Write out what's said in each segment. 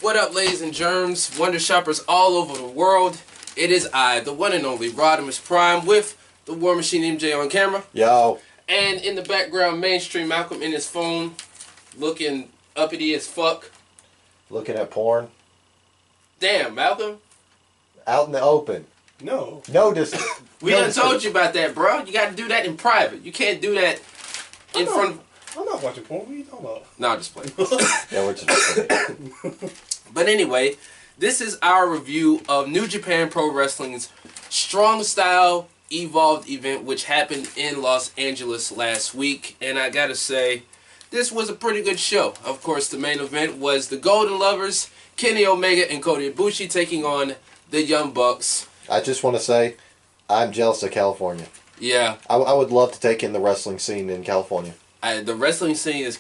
What up, ladies and germs, Wonder Shoppers all over the world? It is I, the one and only Rodimus Prime, with the War Machine MJ on camera. Yo. And in the background, mainstream Malcolm in his phone, looking uppity as fuck. Looking at porn. Damn, Malcolm. Out in the open. No. No, just. We done told you about that, bro. You got to do that in private. You can't do that in front of... I'm not watching porn. What are you talking about? No, I'm just playing. Yeah, we're just. But anyway, this is our review of New Japan Pro Wrestling's Strong Style Evolved event, which happened in Los Angeles last week. And I gotta say, this was a pretty good show. Of course, the main event was the Golden Lovers, Kenny Omega and Kota Ibushi, taking on the Young Bucks. I just want to say, I'm jealous of California. Yeah. I would love to take in the wrestling scene in California. The wrestling scene in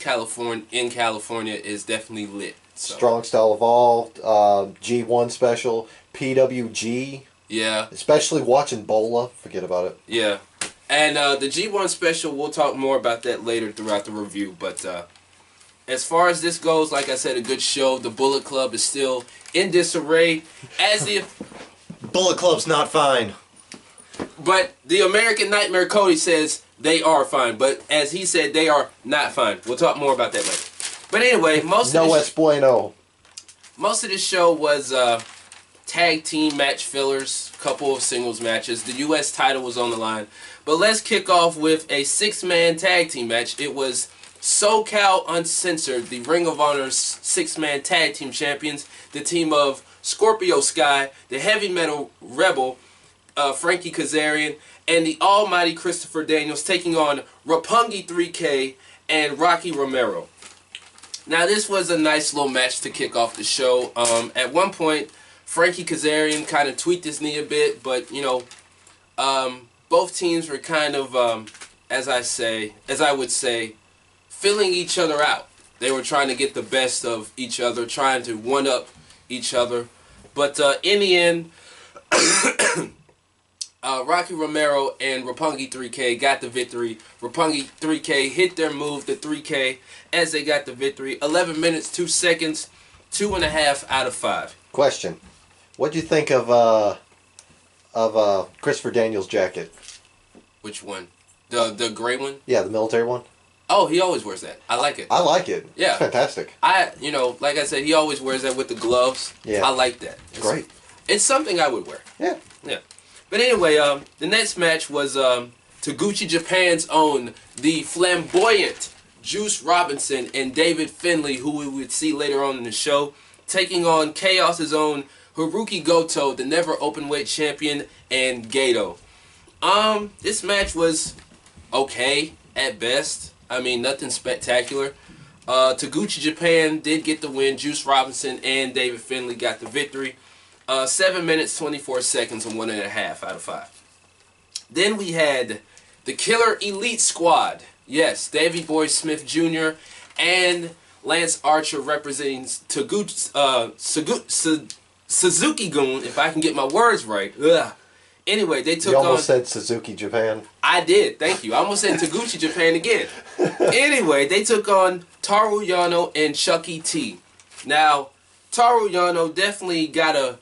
California is definitely lit. So. Strong Style Evolved, G1 Special, PWG. Yeah. Especially watching Bola. Forget about it. Yeah. And the G1 Special, we'll talk more about that later throughout the review. But as far as this goes, like I said, a good show. The Bullet Club is still in disarray. As the Bullet Club's not fine. But the American Nightmare Cody says they are fine. But as he said, they are not fine. We'll talk more about that later. But anyway, most of this show was tag team match fillers, couple of singles matches. The U.S. title was on the line. But let's kick off with a 6-man tag team match. It was SoCal Uncensored, the Ring of Honor's 6-man tag team champions, the team of Scorpio Sky, the Heavy Metal Rebel, Frankie Kazarian, and the almighty Christopher Daniels, taking on Roppongi 3K and Rocky Romero. Now, this was a nice little match to kick off the show. At one point, Frankie Kazarian kind of tweaked his knee a bit, but, you know, both teams were kind of, as I would say, filling each other out. They were trying to get the best of each other, trying to one-up each other. But in the end, Rocky Romero and Roppongi 3K got the victory. Roppongi 3K hit their move, the 3K, as they got the victory. 11 minutes, 2 seconds, 2.5 out of 5. Question. What do you think of Christopher Daniels' jacket? Which one? The gray one? Yeah, the military one. Oh, he always wears that. I like it. I like it. Yeah. It's fantastic. You know, like I said, he always wears that with the gloves. Yeah. I like that. It's great. It's something I would wear. Yeah. Yeah. But anyway, the next match was Taguchi Japan's own, the flamboyant Juice Robinson and David Finlay, who we would see later on in the show, taking on Chaos's own Haruki Goto, the never openweight champion, and Gato. This match was okay at best. I mean, nothing spectacular. Taguchi Japan did get the win. Juice Robinson and David Finlay got the victory. 7 minutes, 24 seconds, and 1.5 out of 5. Then we had the Killer Elite Squad. Yes, Davey Boy Smith Jr. and Lance Archer representing Suzuki-gun, if I can get my words right. Ugh. Anyway, they took on... You almost said Suzuki Japan. I did, thank you. I almost said Taguchi Japan again. Anyway, they took on Toru Yano and Chucky T. Now, Toru Yano definitely got a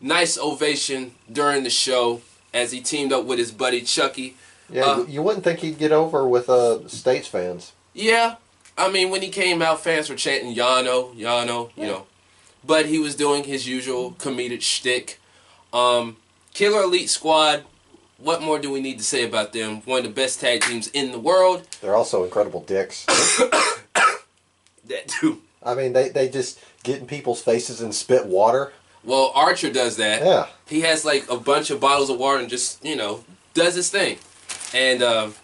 nice ovation during the show as he teamed up with his buddy Chucky. Yeah, you wouldn't think he'd get over with States fans. Yeah, I mean, when he came out, fans were chanting Yano, Yano, you know. But he was doing his usual comedic shtick. Killer Elite Squad, what more do we need to say about them? One of the best tag teams in the world. They're also incredible dicks. That too. I mean, they just get in people's faces and spit water. Well, Archer does that. Yeah. He has like a bunch of bottles of water and just, you know, does his thing. And,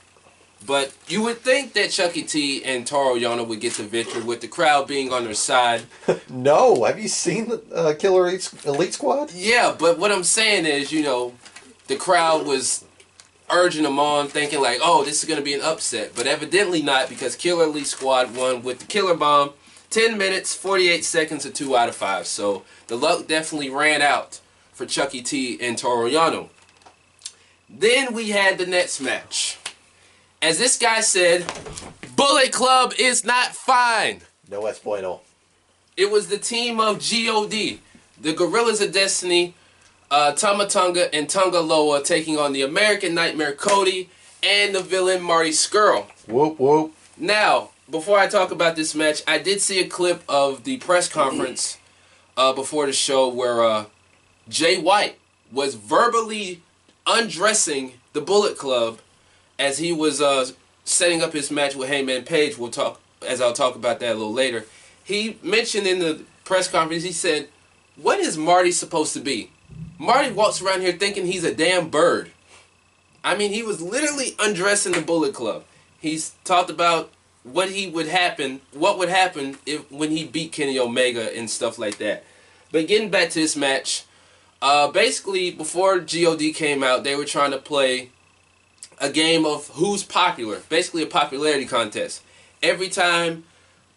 but you would think that Chucky T and Toru Yano would get the victory with the crowd being on their side. No. Have you seen the Killer Elite Squad? Yeah, but what I'm saying is, you know, the crowd was urging them on, thinking like, oh, this is going to be an upset. But evidently not, because Killer Elite Squad won with the Killer Bomb. 10 minutes, 48 seconds, and 2 out of 5. So the luck definitely ran out for Chucky T and Toru Yano. Then we had the next match. As this guy said, Bullet Club is not fine. No es bueno. It was the team of God, the Gorillas of Destiny, Tama Tonga and Tonga Loa taking on the American Nightmare Cody and the villain Marty Scurll. Whoop, whoop. Now, before I talk about this match, I did see a clip of the press conference before the show where Jay White was verbally undressing the Bullet Club as he was setting up his match with Hangman Page. I'll talk about that a little later. He mentioned in the press conference, he said, "What is Marty supposed to be? Marty walks around here thinking he's a damn bird." I mean, he was literally undressing the Bullet Club. He's talked about what would happen when he beat Kenny Omega and stuff like that. But getting back to this match, basically before God came out, they were trying to play a game of who's popular, basically a popularity contest. Every time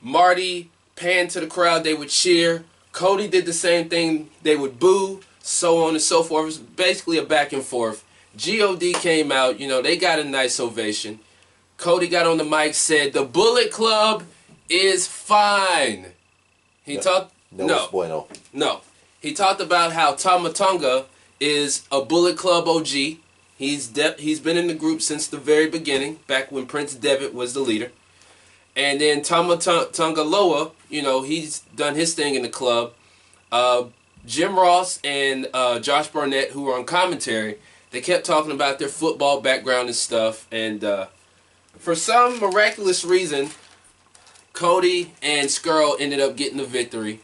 Marty panned to the crowd, they would cheer. Cody did the same thing, they would boo, so on and so forth. It was basically a back and forth. God came out, they got a nice ovation. Cody got on the mic, said, "The Bullet Club is fine." He talked... No. Bueno. No. He talked about how Tama Tonga is a Bullet Club OG. He's been in the group since the very beginning, back when Prince Devitt was the leader. And then Tama Tonga Loa, he's done his thing in the club. Jim Ross and Josh Barnett, who were on commentary, they kept talking about their football background and stuff. And for some miraculous reason, Cody and Scurll ended up getting the victory.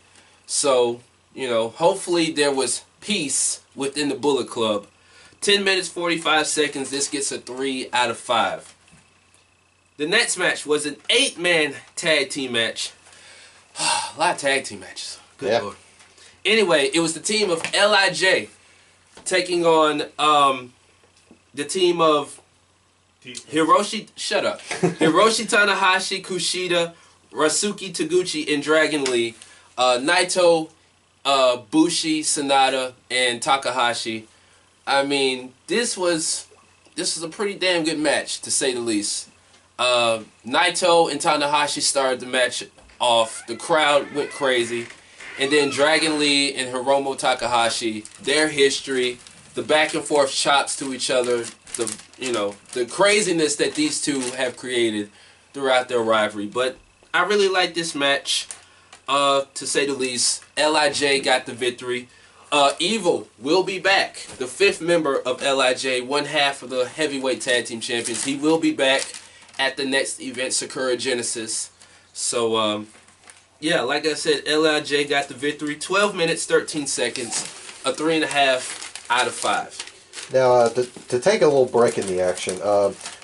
So, hopefully there was peace within the Bullet Club. 10 minutes, 45 seconds. This gets a 3 out of 5. The next match was an 8-man tag team match. A lot of tag team matches. Good Lord. Anyway, it was the team of LIJ taking on the team of Hiroshi Tanahashi, Kushida, Rasuke Taguchi, and Dragon Lee. Naito, Bushi, Sanada, and Takahashi. I mean, this was a pretty damn good match, to say the least. Naito and Tanahashi started the match off. The crowd went crazy. And then Dragon Lee and Hiromu Takahashi, their history, the back and forth chops to each other, the craziness that these two have created throughout their rivalry. But I really like this match, to say the least. LIJ got the victory. Evil will be back. The 5th member of LIJ, one half of the heavyweight tag team champions. He will be back at the next event, Sakura Genesis. So, yeah, like I said, LIJ got the victory. 12 minutes, 13 seconds. A 3.5 out of 5. Now, to take a little break in the action,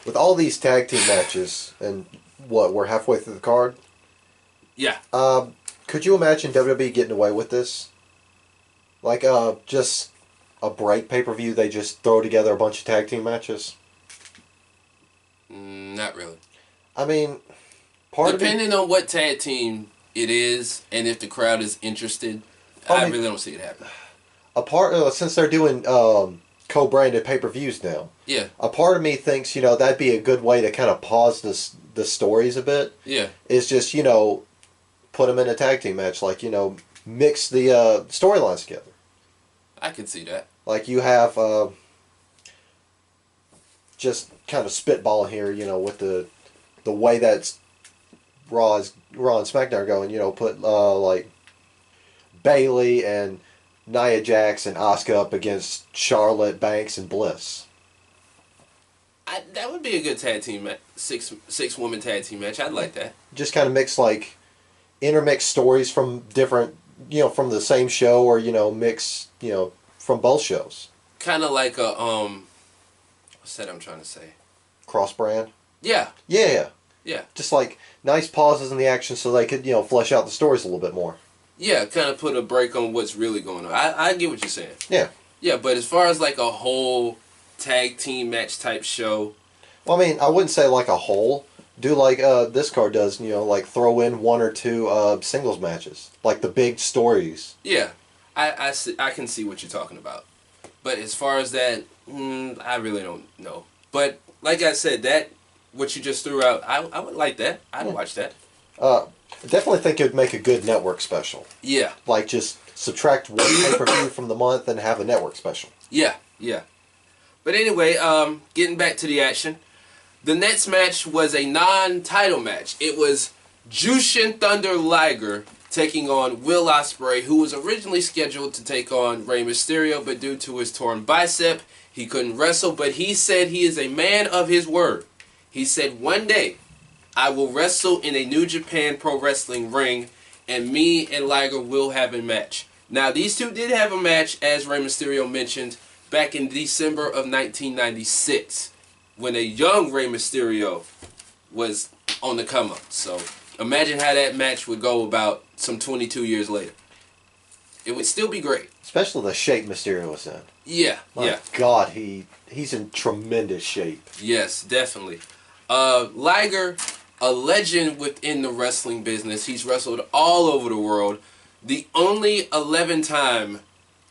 with all these tag team matches, and we're halfway through the card? Yeah. Could you imagine WWE getting away with this? Like, just a break pay-per-view, they just throw together a bunch of tag team matches? Not really. I mean, depending on what tag team it is, and if the crowd is interested, I really don't see it happening. Since they're doing co-branded pay-per-views now, yeah, a part of me thinks, that'd be a good way to kind of pause the stories a bit. Yeah. Is just, put them in a tag team match, like, mix the storylines together. I could see that. Like you have just kind of spitballing here, with the way that Raw and SmackDown are going. Put like Bayley and Nia Jax and Asuka up against Charlotte, Banks, and Bliss. That would be a good tag team match. Six woman tag team match. I'd like that. Just kind of intermix stories from different, from the same show, or mix, from both shows. Kind of like a what's that I'm trying to say? Cross brand. Yeah. Yeah. Yeah. Just like nice pauses in the action so they could, flesh out the stories a little bit more. Yeah, kind of put a break on what's really going on. I get what you're saying. Yeah. Yeah, but as far as like a whole tag team match type show. Well, I mean, I wouldn't say like a whole. Do like this card does, like throw in 1 or 2 singles matches. Like the big stories. Yeah. I can see what you're talking about. But as far as that, I really don't know. But like I said, what you just threw out, I would like that. I'd watch that. I definitely think it would make a good network special. Yeah. Like, just subtract one pay-per-view from the month and have a network special. Yeah, yeah. But anyway, getting back to the action. The next match was a non-title match. It was Jushin Thunder Liger taking on Will Ospreay, who was originally scheduled to take on Rey Mysterio, but due to his torn bicep, he couldn't wrestle. But he said he is a man of his word. He said, one day, I will wrestle in a New Japan Pro Wrestling ring, and me and Liger will have a match. Now, these two did have a match, as Rey Mysterio mentioned, back in December of 1996, when a young Rey Mysterio was on the come up. So, imagine how that match would go about some 22 years later. It would still be great. Especially the shape Mysterio was in. Yeah, My God, he's in tremendous shape. Yes, definitely. Liger, a legend within the wrestling business. He's wrestled all over the world. The only 11-time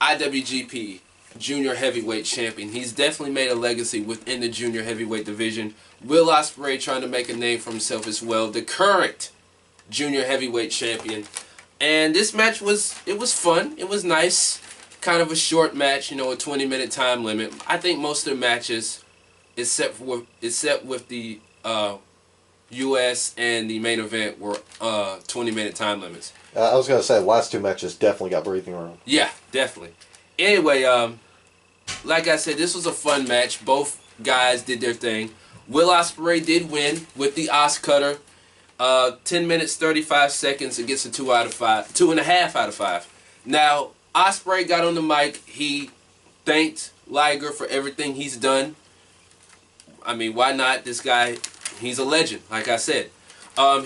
IWGP Junior Heavyweight Champion. He's definitely made a legacy within the Junior Heavyweight division. Will Ospreay trying to make a name for himself as well. The current Junior Heavyweight Champion. And this match was fun. It was nice. Kind of a short match, a 20-minute time limit. I think most of the matches, except with the U.S. and the main event, were 20-minute time limits. I was going to say, the last two matches definitely got breathing room. Yeah, definitely. Anyway, like I said, this was a fun match. Both guys did their thing. Will Ospreay did win with the Os Cutter. 10 minutes, 35 seconds. It gets a 2.5 out of 5. Now, Ospreay got on the mic. He thanked Liger for everything he's done. I mean, why not? This guy, he's a legend, like I said.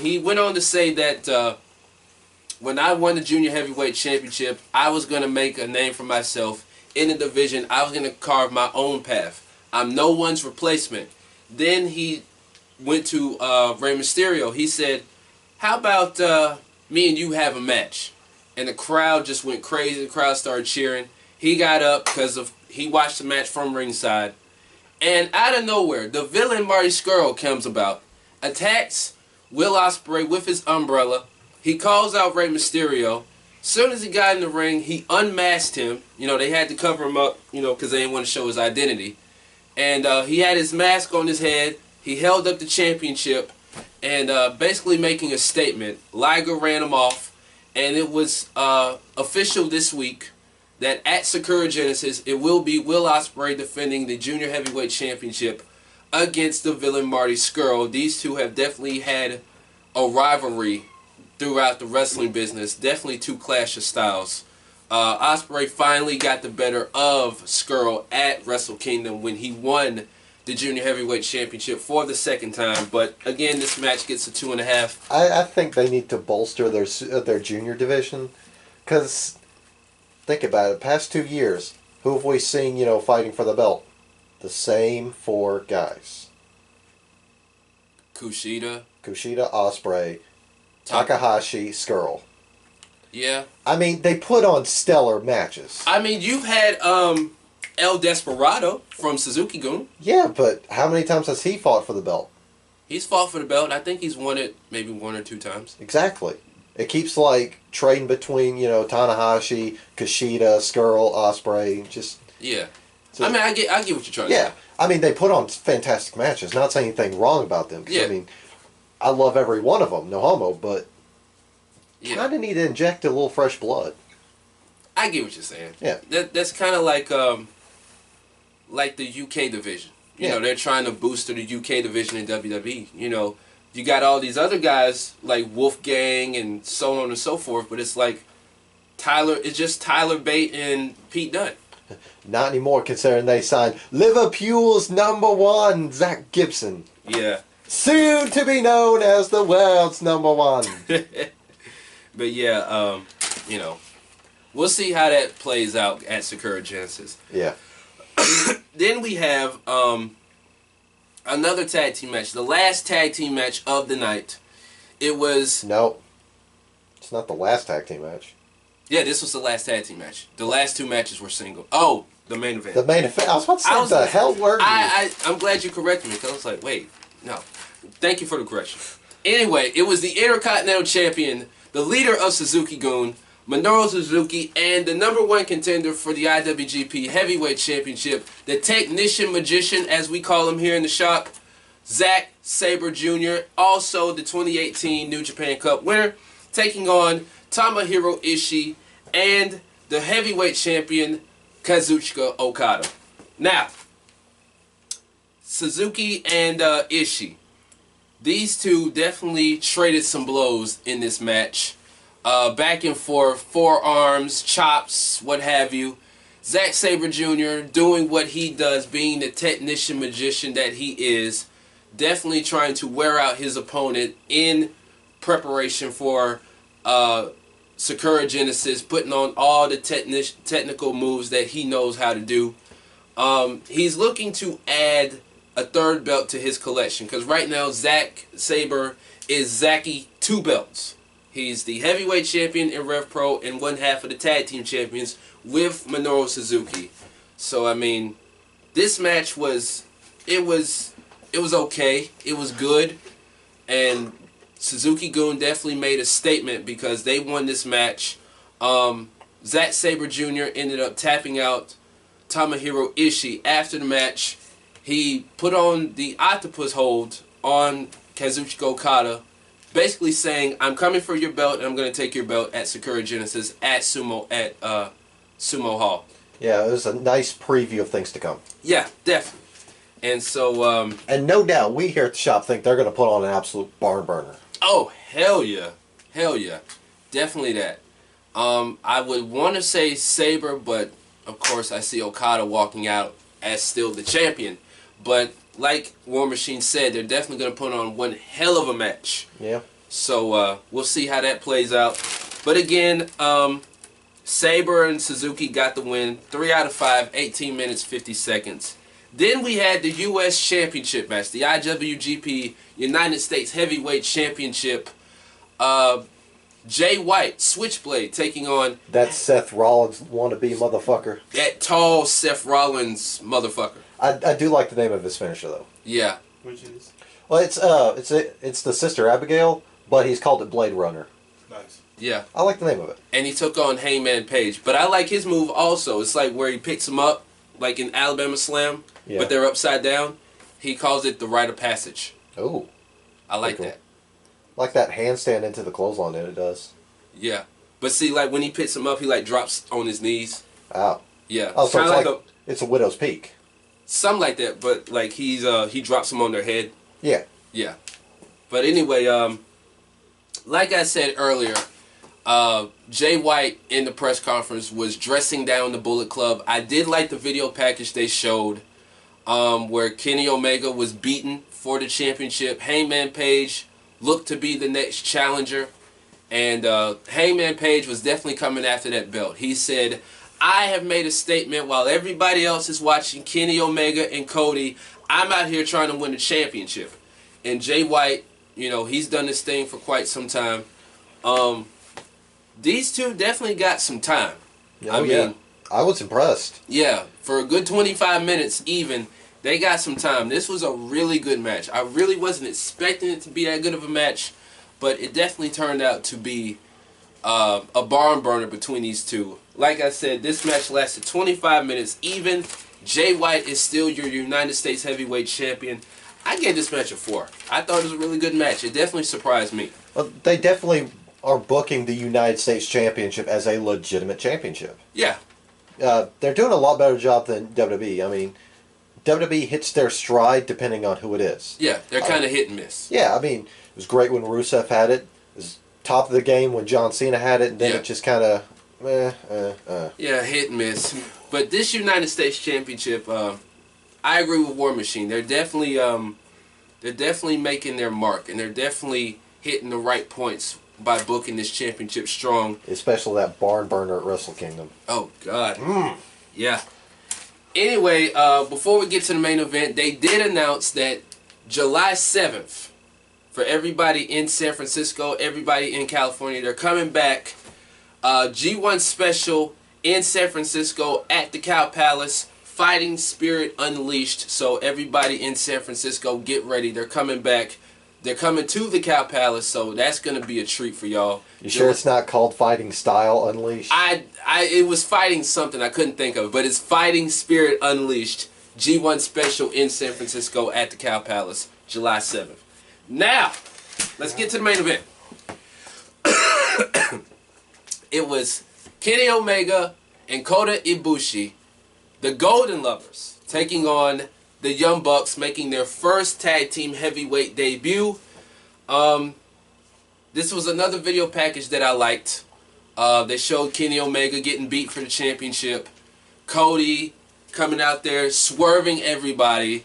He went on to say that when I won the Junior Heavyweight Championship, I was going to make a name for myself in the division. I was going to carve my own path. I'm no one's replacement. Then he went to Rey Mysterio. He said, how about me and you have a match? And the crowd just went crazy. The crowd started cheering. He got up because he watched the match from ringside. And out of nowhere, the villain Marty Scurll comes about, attacks Will Ospreay with his umbrella. He calls out Rey Mysterio. Soon as he got in the ring, he unmasked him. They had to cover him up, because they didn't want to show his identity. And he had his mask on his head. He held up the championship and basically making a statement. Liger ran him off. And it was official this week that at Sakura Genesis, it will be Will Ospreay defending the Junior Heavyweight Championship against the villain Marty Scurll. These two have definitely had a rivalry throughout the wrestling business. Definitely two clash of styles. Ospreay finally got the better of Scurll at Wrestle Kingdom when he won the Junior Heavyweight Championship for the second time. But again, this match gets a 2.5. I think they need to bolster their junior division, because think about it. Past 2 years, who have we seen fighting for the belt? The same 4 guys: Kushida, Ospreay, Takahashi, Scurll. Yeah. I mean, they put on stellar matches. I mean, you've had El Desperado from Suzuki-gun. Yeah, but how many times has he fought for the belt? He's fought for the belt. I think he's won it maybe 1 or 2 times. Exactly. It keeps trading between Tanahashi, Kushida, Scurll, Ospreay. Just yeah. So, I mean, I get what you're trying to say. Yeah, I mean, they put on fantastic matches. Not saying anything wrong about them. Yeah. I mean, I love every one of them, no homo, but kind of need to inject a little fresh blood. I get what you're saying. Yeah. That's kind of like the UK division. You know, they're trying to boost the UK division in WWE. You got all these other guys like Wolfgang and so on and so forth, but it's like it's just Tyler Bate and Pete Dunne. Not anymore, considering they signed Liverpool's #1, Zach Gibson. Yeah. Soon to be known as the world's #1. But yeah, we'll see how that plays out at Sakura Genesis. Yeah. Then we have another tag team match. The last tag team match of the night. It was... No. It's not the last tag team match. Yeah, this was the last tag team match. The last 2 matches were single. Oh, the main event. The main event. I was about to say, what the hell were you? I'm glad you corrected me, because I was like, wait, no. Thank you for the correction. Anyway, it was the Intercontinental Champion, the leader of Suzuki-gun, Minoru Suzuki, and the #1 contender for the IWGP Heavyweight Championship, the Technician Magician, as we call him here in the shop, Zack Sabre Jr., also the 2018 New Japan Cup winner, taking on Tomohiro Ishii and the heavyweight champion, Kazuchika Okada. Now, Suzuki and Ishii. These two definitely traded some blows in this match. Back and forth, forearms, chops, what have you. Zack Sabre Jr. doing what he does, being the technician magician that he is. Definitely trying to wear out his opponent in preparation for Sakura Genesis, putting on all the technical moves that he knows how to do. He's looking to add a third belt to his collection, because right now Zack Sabre is Zacky 2 belts. He's the heavyweight champion in Rev Pro and one half of the tag team champions with Minoru Suzuki. So I mean, this match was okay. It was good, and Suzuki-gun definitely made a statement because they won this match. Zack Sabre Jr. ended up tapping out Tomohiro Ishii after the match. He put on the octopus hold on Kazuchika Okada, basically saying, "I'm coming for your belt, and I'm going to take your belt at Sakura Genesis at Sumo Hall." Yeah, it was a nice preview of things to come. Yeah, definitely. And so, and no doubt, we here at the shop think they're going to put on an absolute barn burner. Oh, hell yeah. Hell yeah. Definitely that. I would want to say Sabre, but of course I see Okada walking out as still the champion. But like War Machine said, they're definitely going to put on one hell of a match. Yeah. So we'll see how that plays out. But again, Sabre and Suzuki got the win. 3 out of 5, 18 minutes, 50 seconds. Then we had the U.S. Championship match, the IWGP United States Heavyweight Championship. Jay White, Switchblade, taking on that Seth Rollins wannabe motherfucker. That tall Seth Rollins motherfucker. I do like the name of his finisher though. Yeah. Which is? Well, it's the sister Abigail, but he's called it Blade Runner. Nice. Yeah. I like the name of it. And he took on Hangman Page, but I like his move also. It's like where he picks him up, like in Alabama Slam, but they're upside down. He calls it the rite of passage. Oh. I like that. Like that handstand into the clothesline that it does. Yeah. But see, like when he picks him up, he like drops on his knees. Ow. Yeah. Oh, so it's a widow's peak. Something like that, but like he drops them on their head. Yeah. Yeah. But anyway, like I said earlier, Jay White in the press conference was dressing down the Bullet Club. I did like the video package they showed, where Kenny Omega was beaten for the championship. Hangman Page looked to be the next challenger, and Hangman Page was definitely coming after that belt. He said, "I have made a statement while everybody else is watching Kenny Omega and Cody. I'm out here trying to win the championship." And Jay White, you know, he's done this thing for quite some time. These two definitely got some time. Oh, I mean, I was impressed. Yeah, for a good 25 minutes even, they got some time. This was a really good match. I really wasn't expecting it to be that good of a match, but it definitely turned out to be a barn burner between these two. Like I said, this match lasted 25 minutes even. Jay White is still your United States Heavyweight Champion. I gave this match a 4. I thought it was a really good match. It definitely surprised me. Well, they definitely are booking the United States Championship as a legitimate championship. Yeah. They're doing a lot better job than WWE. I mean, WWE hits their stride depending on who it is. Yeah, they're kind of hit and miss. Yeah, I mean, it was great when Rusev had it. It was top of the game when John Cena had it, and then it just kind of, Yeah, hit and miss. But this United States Championship, I agree with War Machine. They're definitely making their mark, and they're definitely hitting the right points by booking this championship strong. Especially that barn burner at Wrestle Kingdom. Oh, God. Yeah. Anyway, before we get to the main event, they did announce that July 7th, for everybody in San Francisco, everybody in California, they're coming back. G1 special in San Francisco at the Cow Palace. Fighting Spirit Unleashed. So everybody in San Francisco, get ready. They're coming back. They're coming to the Cow Palace, so that's gonna be a treat for y'all. You sure it's not called Fighting Style Unleashed? It was Fighting something I couldn't think of, but it's Fighting Spirit Unleashed G1 Special in San Francisco at the Cow Palace, July 7th. Now, let's get to the main event. It was Kenny Omega and Kota Ibushi, the Golden Lovers, taking on the Young Bucks, making their first tag team heavyweight debut. This was another video package that I liked. They showed Kenny Omega getting beat for the championship. Cody coming out there swerving everybody.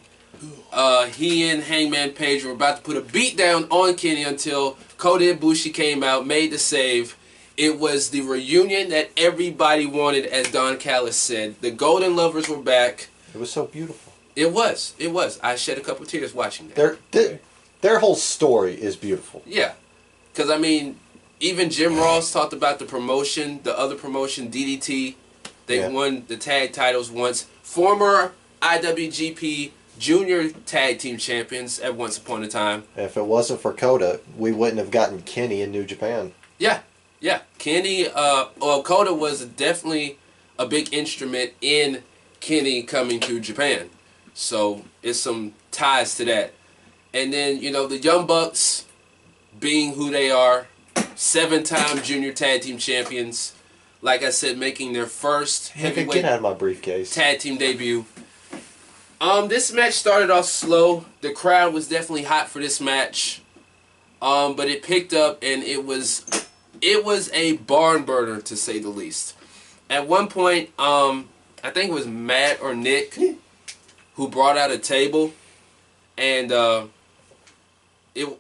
He and Hangman Page were about to put a beat down on Kenny until Kota Ibushi came out, made the save. It was the reunion that everybody wanted, as Don Callis said. The Golden Lovers were back. It was so beautiful. It was. It was. I shed a couple tears watching that. Their whole story is beautiful. Yeah. Because, I mean, even Jim Ross talked about the promotion, the other promotion, DDT. They won the tag titles once. Former IWGP Junior Tag Team Champions at once upon a time. If it wasn't for Kota, we wouldn't have gotten Kenny in New Japan. Yeah. Yeah. Kenny, Kota was definitely a big instrument in Kenny coming to Japan. So, it's some ties to that. And then, you know, the Young Bucks, being who they are, 7-time Junior Tag Team Champions. Like I said, making their first heavyweight Get out of my briefcase. tag team debut. This match started off slow. The crowd was definitely hot for this match. But it picked up, and it was a barn burner, to say the least. At one point, I think it was Matt or Nick who brought out a table, and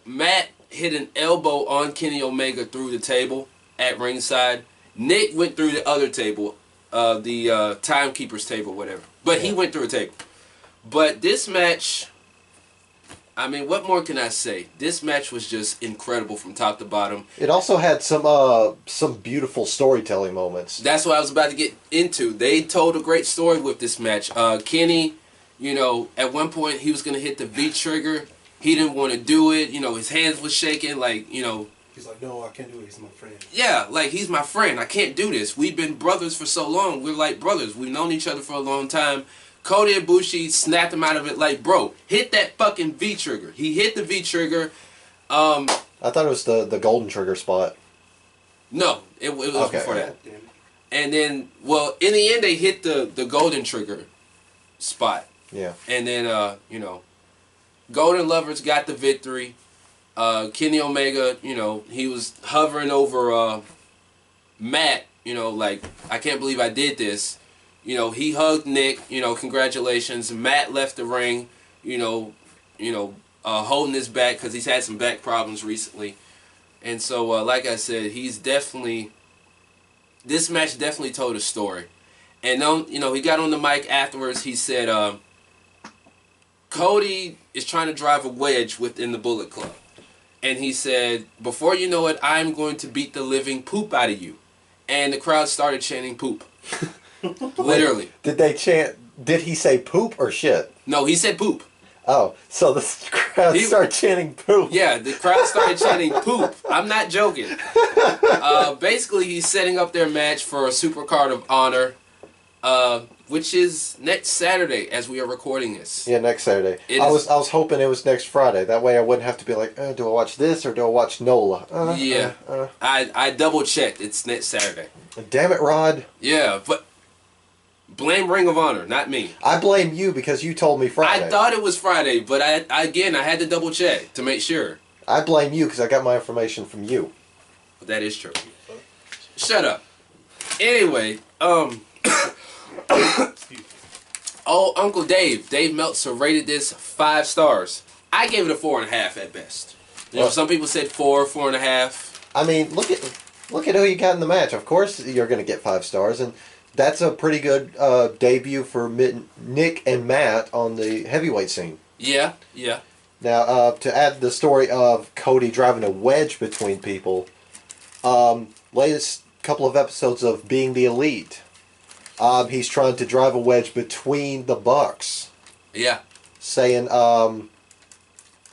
Matt hit an elbow on Kenny Omega through the table at ringside. Nick went through the other table, the timekeeper's table, whatever. But he went through a table. But this match, I mean, what more can I say? This match was just incredible from top to bottom. It also had some beautiful storytelling moments. That's what I was about to get into. They told a great story with this match. Kenny, you know, at one point he was going to hit the V trigger. He didn't want to do it. You know, his hands was shaking, like, you know. He's like, no, I can't do it. He's my friend. Yeah, like, he's my friend. I can't do this. We've been brothers for so long. We're like brothers. We've known each other for a long time. Kota Ibushi snapped him out of it like, bro, hit that fucking V trigger. He hit the V trigger. I thought it was the golden trigger spot. No, it was before that. Damn it. And then, well, in the end, they hit the golden trigger spot. Yeah. And then, you know, Golden Lovers got the victory. Kenny Omega, you know, he was hovering over Matt, you know, like, I can't believe I did this. You know, he hugged Nick, you know, congratulations. Matt left the ring, holding his back because he's had some back problems recently. And so, like I said, this match definitely told a story. And, you know, he got on the mic afterwards. He said, Cody is trying to drive a wedge within the Bullet Club. And he said, before you know it, I'm going to beat the living poop out of you. And the crowd started chanting poop. Literally. Did they chant? Did he say poop or shit? No, he said poop. Oh, so the crowd started chanting poop. Yeah, the crowd started chanting poop. I'm not joking. Basically, he's setting up their match for a Supercard of Honor, which is next Saturday as we are recording this. Yeah, next Saturday. I was hoping it was next Friday. That way I wouldn't have to be like, do I watch this or do I watch NOLA? I double checked. It's next Saturday. Damn it, Rod. Yeah, but blame Ring of Honor, not me. I blame you because you told me Friday. I thought it was Friday, but I had to double check to make sure. I blame you because I got my information from you. But that is true. Shut up. Anyway, Uncle Dave Meltzer rated this 5 stars. I gave it a 4.5 at best. You know, some people said 4.5. I mean, look at who you got in the match. Of course, you're going to get 5 stars, and that's a pretty good debut for Nick and Matt on the heavyweight scene. Yeah. Now, to add the story of Cody driving a wedge between people, latest couple of episodes of Being the Elite, he's trying to drive a wedge between the Bucks. Yeah. Saying,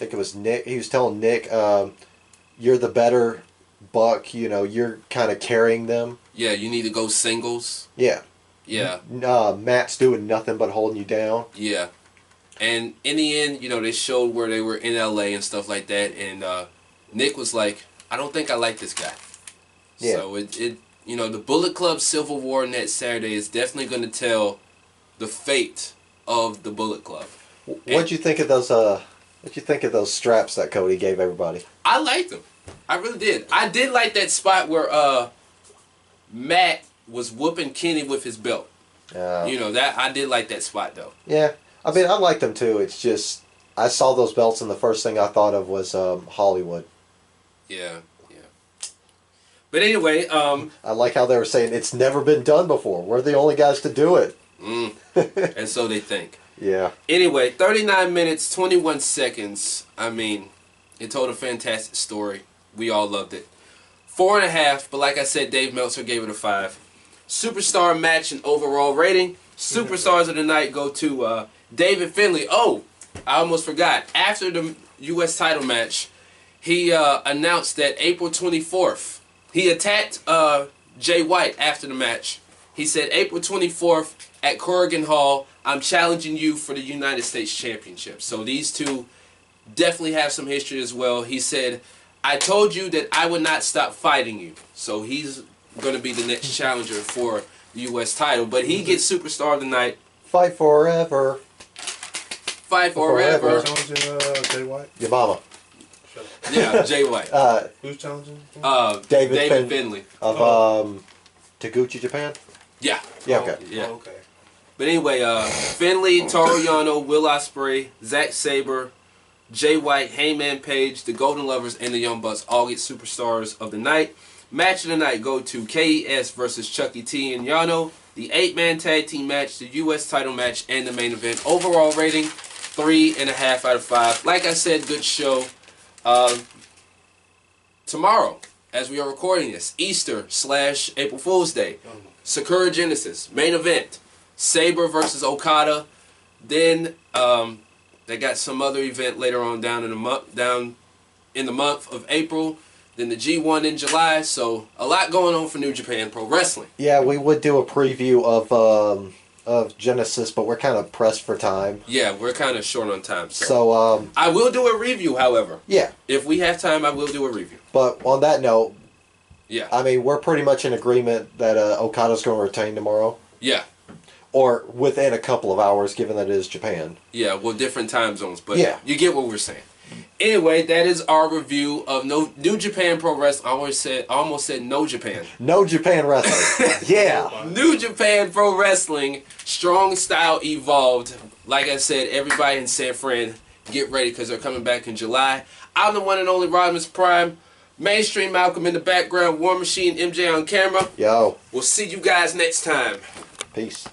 think it was Nick. He was telling Nick, "You're the better buck. You know, you're kind of carrying them." Yeah, you need to go singles. Yeah. Yeah. Matt's doing nothing but holding you down. Yeah. And in the end, they showed where they were in LA and stuff like that. And Nick was like, I don't think I like this guy. Yeah. So the Bullet Club Civil War next Saturday is definitely going to tell the fate of the Bullet Club. What'd you think of those? What'd you think of those straps that Cody gave everybody? I liked them. I really did. I did like that spot where Matt was whooping Kenny with his belt. That I did like that spot though. Yeah, I mean I liked them too. It's just I saw those belts and the first thing I thought of was Hollywood. Yeah. But anyway, I like how they were saying it's never been done before. We're the only guys to do it. And so they think. Yeah. Anyway, 39 minutes, 21 seconds. I mean, it told a fantastic story. We all loved it. 4.5, but like I said, Dave Meltzer gave it a 5. Superstar match and overall rating. Superstars of the night go to David Finlay. Oh, I almost forgot. After the U.S. title match, he announced that April 24th, he attacked Jay White after the match. He said, April 24th at Corrigan Hall, I'm challenging you for the United States Championship. So these two definitely have some history as well. He said, I told you that I would not stop fighting you. So he's going to be the next challenger for the U.S. title. But he gets Superstar of the Night. Fight forever. Fight forever. Challenging Jay White? Your mama. Shut up. Yeah, Jay White. Who's challenging? David Finlay. Of Taguchi, Japan? Yeah. Yeah, okay. Yeah. Oh, okay. But anyway, Finlay, Toru Yano, Will Ospreay, Zack Sabre, Jay White, Heyman Page, the Golden Lovers, and the Young Bucks all get Superstars of the Night. Match of the night go to KES versus Chucky T and Yano. The 8-man tag team match, the U.S. title match, and the main event. Overall rating, 3.5 out of 5. Like I said, good show. Tomorrow, as we are recording this, Easter/April Fool's Day. Sakura Genesis, main event. Sabre versus Okada. Then they got some other event later on down in the month of April. Then the G1 in July. So a lot going on for New Japan Pro Wrestling. Yeah, we would do a preview of Genesis, but we're kind of pressed for time. Yeah, we're kind of short on time. So I will do a review, however. Yeah. If we have time, I will do a review. But on that note, yeah, I mean, we're pretty much in agreement that Okada's going to retain tomorrow. Yeah. Or within a couple of hours, given that it is Japan. Yeah, well, different time zones, but yeah, you get what we're saying. Anyway, that is our review of New Japan Pro Wrestling. I almost said No Japan. No Japan Wrestling. Yeah. New Japan Pro Wrestling, Strong Style Evolved. Like I said, everybody in San Fran, get ready because they're coming back in July. I'm the one and only Rodimus Prime. Mainstream Malcolm in the background. War Machine MJ on camera. Yo. We'll see you guys next time. Peace.